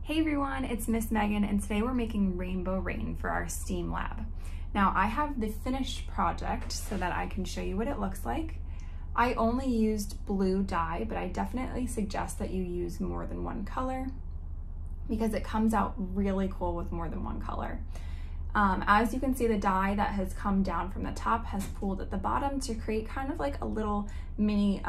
Hey everyone, it's Miss Megan, and today we're making Rainbow Rain for our STEAM lab. Now I have the finished project so that I can show you what it looks like. I only used blue dye, but I definitely suggest that you use more than one color because it comes out really cool with more than one color. As you can see, the dye that has come down from the top has pooled at the bottom to create kind of like a little mini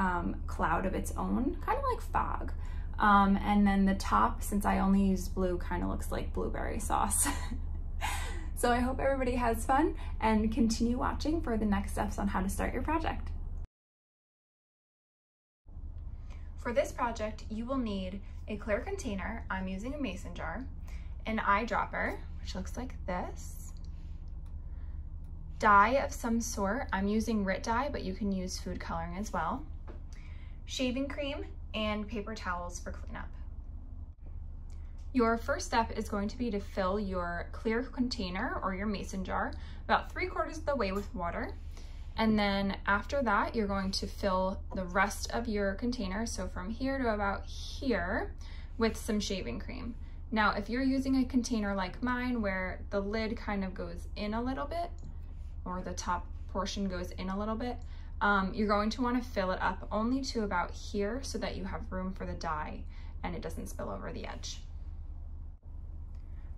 cloud of its own, kind of like fog. And then the top, since I only used blue, kind of looks like blueberry sauce. So I hope everybody has fun and continue watching for the next steps on how to start your project. For this project, you will need a clear container. I'm using a mason jar, an eyedropper, which looks like this, dye of some sort. I'm using RIT dye, but you can use food coloring as well, shaving cream, and paper towels for cleanup. Your first step is going to be to fill your clear container or your mason jar about 3/4 of the way with water. And then after that, you're going to fill the rest of your container, so from here to about here, with some shaving cream. Now, if you're using a container like mine where the lid kind of goes in a little bit, or the top portion goes in a little bit, you're going to want to fill it up only to about here so that you have room for the dye and it doesn't spill over the edge.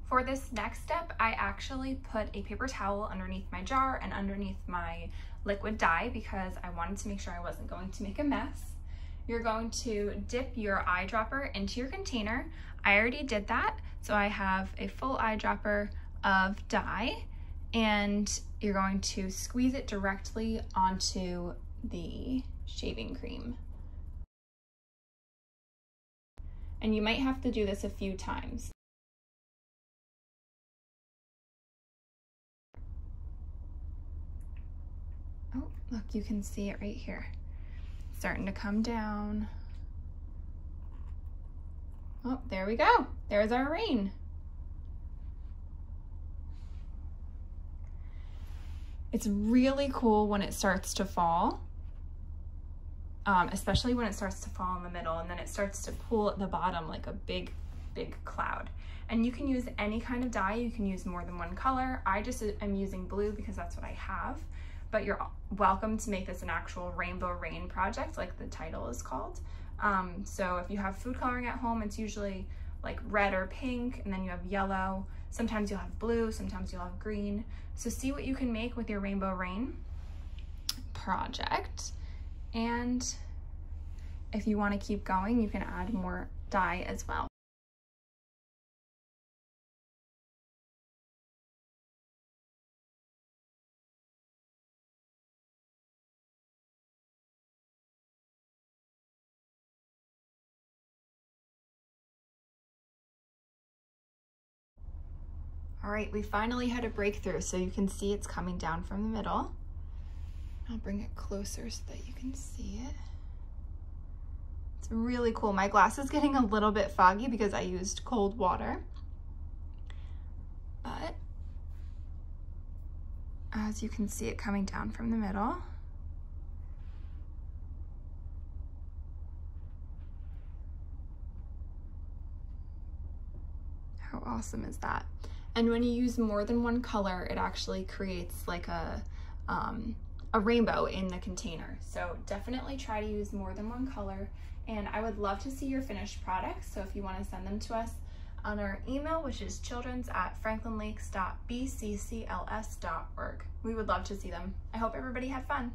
For this next step, I actually put a paper towel underneath my jar and underneath my liquid dye because I wanted to make sure I wasn't going to make a mess. You're going to dip your eyedropper into your container. I already did that, so I have a full eyedropper of dye, and you're going to squeeze it directly onto the shaving cream. And you might have to do this a few times. Oh, look, you can see it right here. It's starting to come down. Oh, there we go. There's our rain. It's really cool when it starts to fall, especially when it starts to fall in the middle and then it starts to pool at the bottom like a big, big cloud. And you can use any kind of dye. You can use more than one color. I just am using blue because that's what I have, but you're welcome to make this an actual Rainbow Rain project like the title is called. So if you have food coloring at home, it's usually like red or pink, and then you have yellow. Sometimes you'll have blue, sometimes you'll have green. So see what you can make with your Rainbow Rain project. And if you want to keep going, you can add more dye as well. All right, we finally had a breakthrough, so you can see it's coming down from the middle. I'll bring it closer so that you can see it. It's really cool. My glass is getting a little bit foggy because I used cold water. But as you can see it coming down from the middle. How awesome is that? And when you use more than one color, it actually creates like a rainbow in the container. So definitely try to use more than one color. And I would love to see your finished products. So if you want to send them to us on our email, which is childrens@franklinlakes.bccls.org. We would love to see them. I hope everybody had fun.